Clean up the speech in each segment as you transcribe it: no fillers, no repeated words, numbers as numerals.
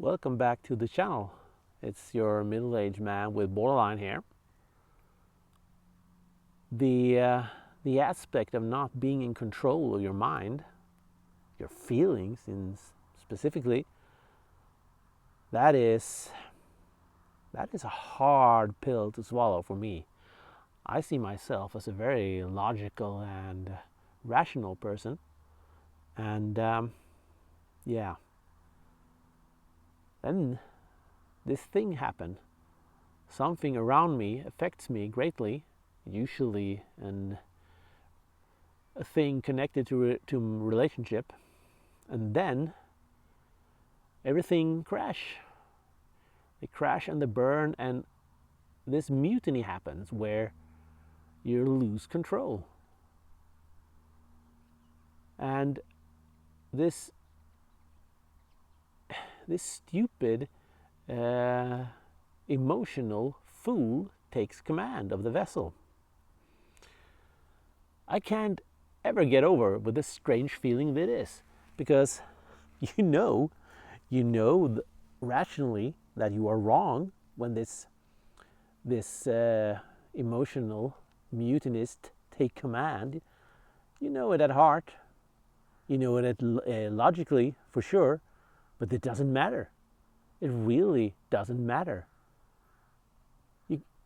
Welcome back to the channel. It's your middle-aged man with borderline here. The aspect of not being in control of your mind, your feelings specifically, that is a hard pill to swallow for me. I see myself as a very logical and rational person, and yeah. Then this thing happened. Something around me affects me greatly, usually a thing connected to relationship, and then everything crash. They crash and they burn, and this mutiny happens where you lose control. And this stupid emotional fool takes command of the vessel. I can't ever get over with this strange feeling that is, because you know rationally that you are wrong when this emotional mutinist take command. You know it at heart, you know it logically for sure, but it doesn't matter. It really doesn't matter.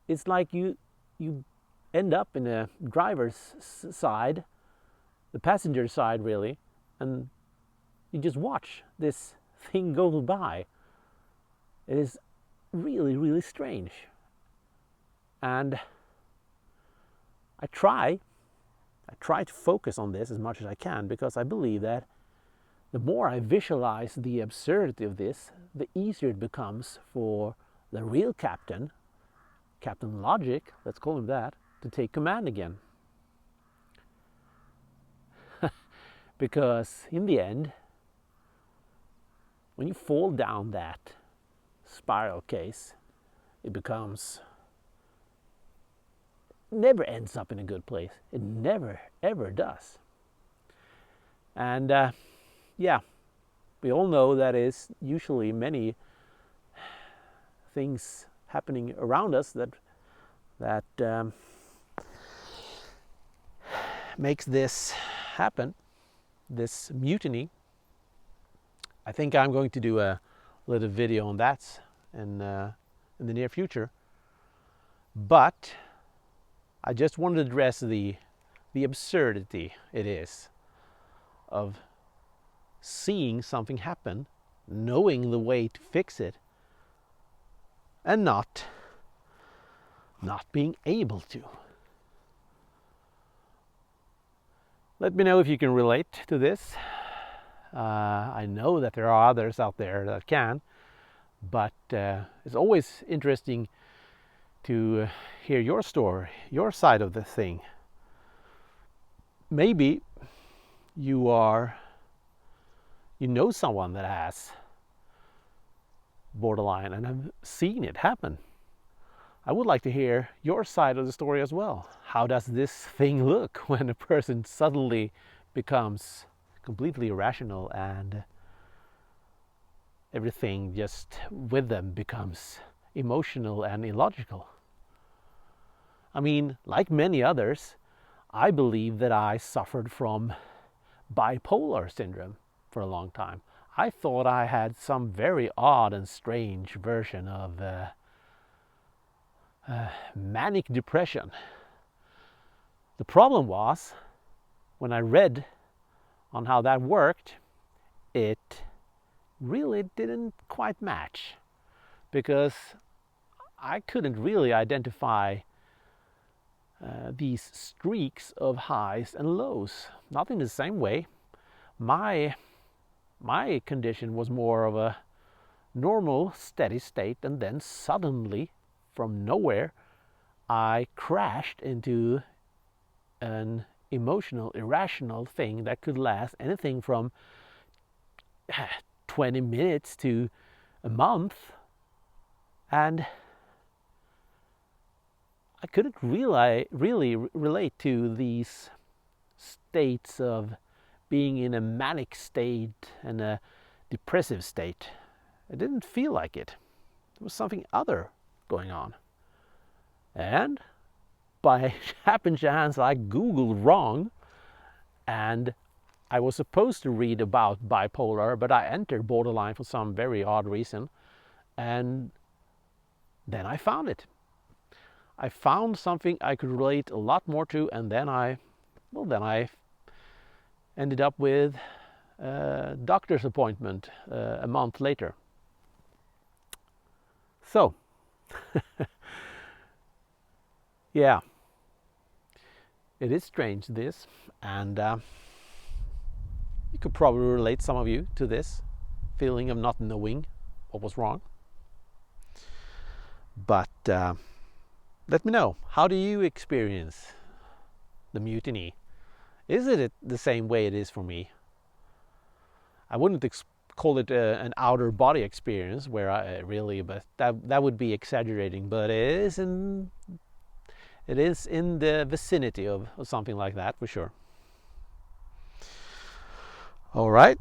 It's like you end up in a driver's side, the passenger side really, and you just watch this thing go by. It is really, really strange. And I try to focus on this as much as I can, because I believe that the more I visualize the absurdity of this, the easier it becomes for the real Captain Logic, let's call him that, to take command again. Because in the end, when you fall down that spiral case, it never ends up in a good place. It never, ever does. And yeah, we all know that is usually many things happening around us that makes this happen, this mutiny. I think I'm going to do a little video on that in the near future. But I just wanted to address the absurdity it is of seeing something happen, knowing the way to fix it, and not being able to. Let me know if you can relate to this. I know that there are others out there that can, but it's always interesting to hear your story, your side of the thing. Maybe you know someone that has borderline and have seen it happen. I would like to hear your side of the story as well. How does this thing look when a person suddenly becomes completely irrational and everything just with them becomes emotional and illogical? I mean, like many others, I believe that I suffered from bipolar syndrome for a long time. I thought I had some very odd and strange version of manic depression. The problem was, when I read on how that worked, it really didn't quite match, because I couldn't really identify these streaks of highs and lows, not in the same way. My condition was more of a normal, steady state, and then suddenly, from nowhere, I crashed into an emotional, irrational thing that could last anything from 20 minutes to a month, and I couldn't really relate to these states of being in a manic state and a depressive state. It didn't feel like it. There was something other going on. And by happen chance, I Googled wrong, and I was supposed to read about bipolar, but I entered borderline for some very odd reason, and then I found it. I found something I could relate a lot more to, and then I ended up with a doctor's appointment a month later. So, yeah, it is strange, this, and you could probably relate, some of you, to this feeling of not knowing what was wrong. But let me know, how do you experience the mutiny? Is it the same way it is for me? I wouldn't call it an outer body experience where I really, but that would be exaggerating, but it is in the vicinity of something like that, for sure. All right,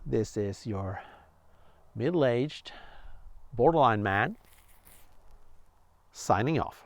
this is your middle-aged borderline man signing off.